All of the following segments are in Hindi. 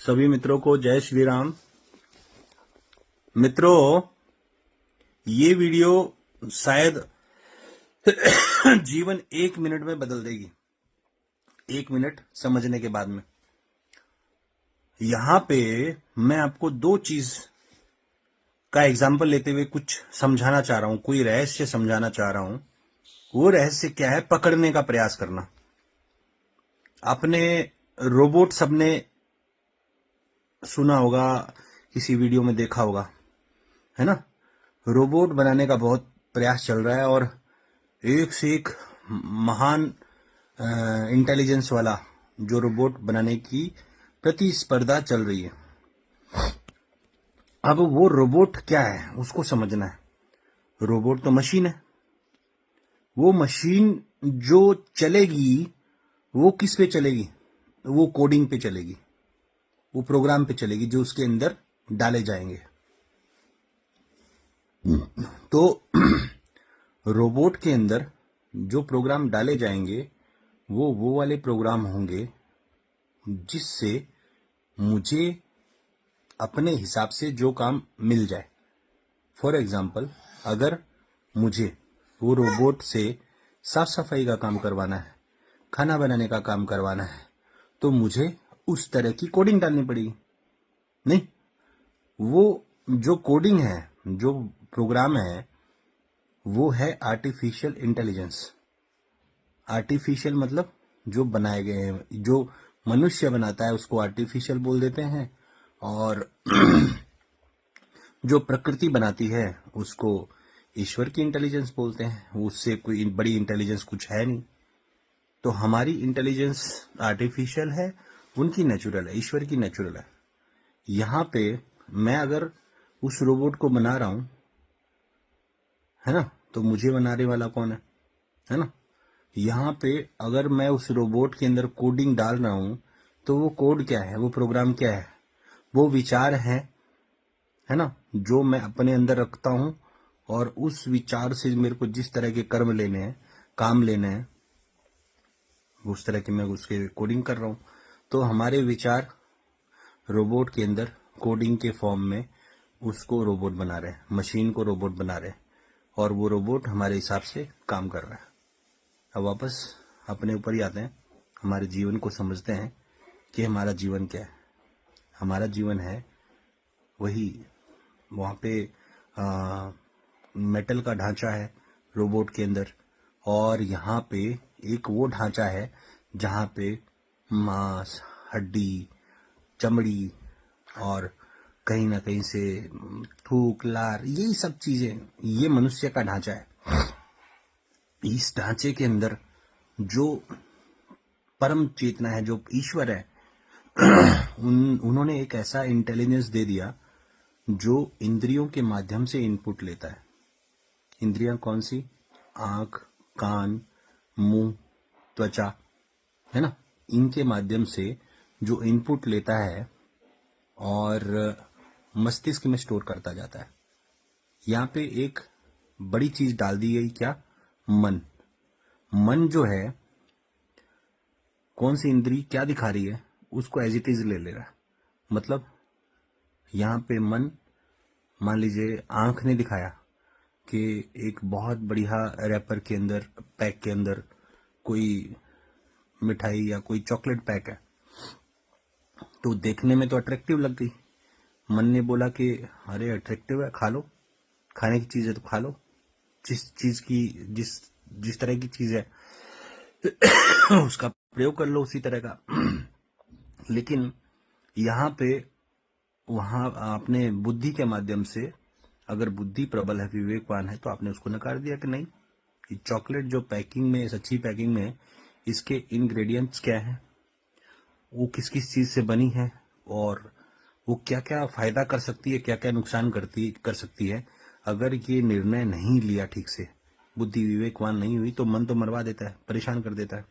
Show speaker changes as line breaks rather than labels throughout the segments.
सभी मित्रों को जय श्री राम। मित्रों, ये वीडियो शायद जीवन 1 मिनट में बदल देगी। 1 मिनट समझने के बाद में यहां पे मैं आपको दो चीज का एग्जाम्पल लेते हुए कुछ समझाना चाह रहा हूं, कोई रहस्य समझाना चाह रहा हूं। वो रहस्य क्या है? पकड़ने का प्रयास करना। आपने रोबोट सबने सुना होगा, किसी वीडियो में देखा होगा, है ना? रोबोट बनाने का बहुत प्रयास चल रहा है और एक से एक महान इंटेलिजेंस वाला जो रोबोट बनाने की प्रतिस्पर्धा चल रही है। अब वो रोबोट क्या है उसको समझना है। रोबोट तो मशीन है। वो मशीन जो चलेगी वो किस पे चलेगी? वो कोडिंग पे चलेगी, वो प्रोग्राम पे चलेगी जो उसके अंदर डाले जाएंगे। तो रोबोट के अंदर जो प्रोग्राम डाले जाएंगे वो वाले प्रोग्राम होंगे जिससे मुझे अपने हिसाब से जो काम मिल जाए। फॉर एग्जाम्पल, अगर मुझे वो रोबोट से साफ सफाई का काम करवाना है, खाना बनाने का काम करवाना है, तो मुझे उस तरह की कोडिंग डालनी पड़ेगी। नहीं, वो जो कोडिंग है, जो प्रोग्राम है, वो है आर्टिफिशियल इंटेलिजेंस। आर्टिफिशियल मतलब जो बनाए गए हैं, जो मनुष्य बनाता है उसको आर्टिफिशियल बोल देते हैं, और जो प्रकृति बनाती है उसको ईश्वर की इंटेलिजेंस बोलते हैं। उससे कोई बड़ी इंटेलिजेंस कुछ है नहीं। तो हमारी इंटेलिजेंस आर्टिफिशियल है, उनकी नेचुरल है, ईश्वर की नेचुरल है। यहां पे मैं अगर उस रोबोट को बना रहा हूं, है ना, तो मुझे बनाने वाला कौन है ना? यहां पे अगर मैं उस रोबोट के अंदर कोडिंग डाल रहा हूं, तो वो कोड क्या है, वो प्रोग्राम क्या है? वो विचार है ना, जो मैं अपने अंदर रखता हूं, और उस विचार से मेरे को जिस तरह के कर्म लेने हैं, काम लेने हैं, उस तरह के मैं उसके कोडिंग कर रहा हूं। तो हमारे विचार रोबोट के अंदर कोडिंग के फॉर्म में उसको रोबोट बना रहे हैं, मशीन को रोबोट बना रहे हैं, और वो रोबोट हमारे हिसाब से काम कर रहा है। अब वापस अपने ऊपर ही आते हैं, हमारे जीवन को समझते हैं कि हमारा जीवन क्या है। हमारा जीवन है वही, वहाँ पे मेटल का ढांचा है रोबोट के अंदर, और यहाँ पे एक वो ढांचा है जहाँ पे मांस, हड्डी, चमड़ी और कहीं ना कहीं से थूक, लार, यही सब चीजें, ये मनुष्य का ढांचा है। इस ढांचे के अंदर जो परम चेतना है, जो ईश्वर है, उन्होंने एक ऐसा इंटेलिजेंस दे दिया जो इंद्रियों के माध्यम से इनपुट लेता है। इंद्रियां कौन सी? आंख, कान, मुंह, त्वचा, है ना? इनके माध्यम से जो इनपुट लेता है और मस्तिष्क में स्टोर करता जाता है। यहाँ पे एक बड़ी चीज डाल दी गई, क्या? मन। मन जो है, कौन सी इंद्री क्या दिखा रही है उसको एज इट इज ले रहा है। मतलब यहाँ पे मन, मान लीजिए आंख ने दिखाया कि एक बहुत बढ़िया रैपर के अंदर, पैक के अंदर कोई मिठाई या कोई चॉकलेट पैक है, तो देखने में तो अट्रैक्टिव लग गई। मन ने बोला कि अरे अट्रैक्टिव है, खा लो, खाने की चीज है तो खा लो। जिस चीज की जिस तरह की चीज है उसका प्रयोग कर लो उसी तरह का। लेकिन यहाँ पे वहां आपने बुद्धि के माध्यम से, अगर बुद्धि प्रबल है, विवेकवान है, तो आपने उसको नकार दिया कि नहीं, ये चॉकलेट जो पैकिंग में, अच्छी पैकिंग में, इसके इंग्रेडिएंट्स क्या है, वो किस किस चीज से बनी है, और वो क्या क्या फायदा कर सकती है, क्या क्या नुकसान कर सकती है। अगर ये निर्णय नहीं लिया ठीक से, बुद्धि विवेकवान नहीं हुई, तो मन तो मरवा देता है, परेशान कर देता है।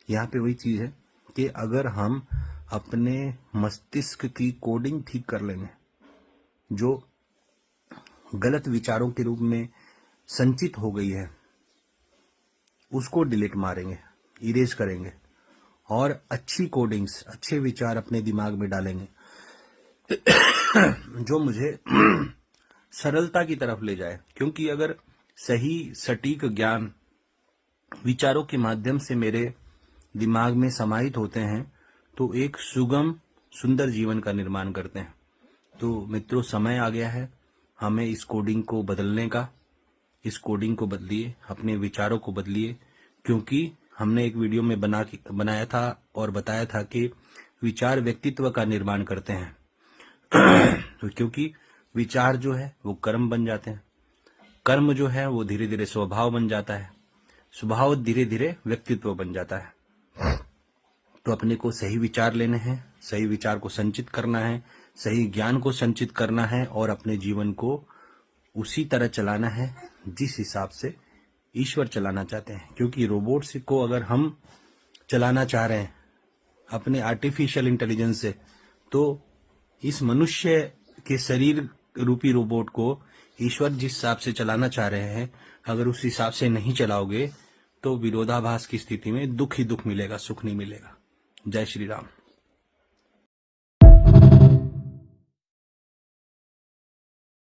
यहाँ पे वही चीज है कि अगर हम अपने मस्तिष्क की कोडिंग ठीक कर लेंगे, जो गलत विचारों के रूप में संचित हो गई है, उसको डिलीट मारेंगे, इरेज करेंगे, और अच्छी कोडिंग्स, अच्छे विचार अपने दिमाग में डालेंगे, जो मुझे सरलता की तरफ ले जाए, क्योंकि अगर सही सटीक ज्ञान विचारों के माध्यम से मेरे दिमाग में समाहित होते हैं तो एक सुगम सुंदर जीवन का निर्माण करते हैं। तो मित्रों, समय आ गया है हमें इस कोडिंग को बदलने का। इस कोडिंग को बदलिए, अपने विचारों को बदलिए, क्योंकि हमने एक वीडियो में बनाया था और बताया था कि विचार व्यक्तित्व का निर्माण करते हैं। तो क्योंकि विचार जो है वो कर्म बन जाते हैं, कर्म जो है वो धीरे धीरे स्वभाव बन जाता है, स्वभाव धीरे धीरे व्यक्तित्व बन जाता है। तो अपने को सही विचार लेने हैं, सही विचार को संचित करना है, सही ज्ञान को संचित करना है और अपने जीवन को उसी तरह चलाना है जिस हिसाब से ईश्वर चलाना चाहते हैं। क्योंकि रोबोट्स को अगर हम चलाना चाह रहे हैं अपने आर्टिफिशियल इंटेलिजेंस से, तो इस मनुष्य के शरीर रूपी रोबोट को ईश्वर जिस हिसाब से चलाना चाह रहे हैं, अगर उस हिसाब से नहीं चलाओगे तो विरोधाभास की स्थिति में दुख ही दुख मिलेगा, सुख नहीं मिलेगा। जय श्री राम।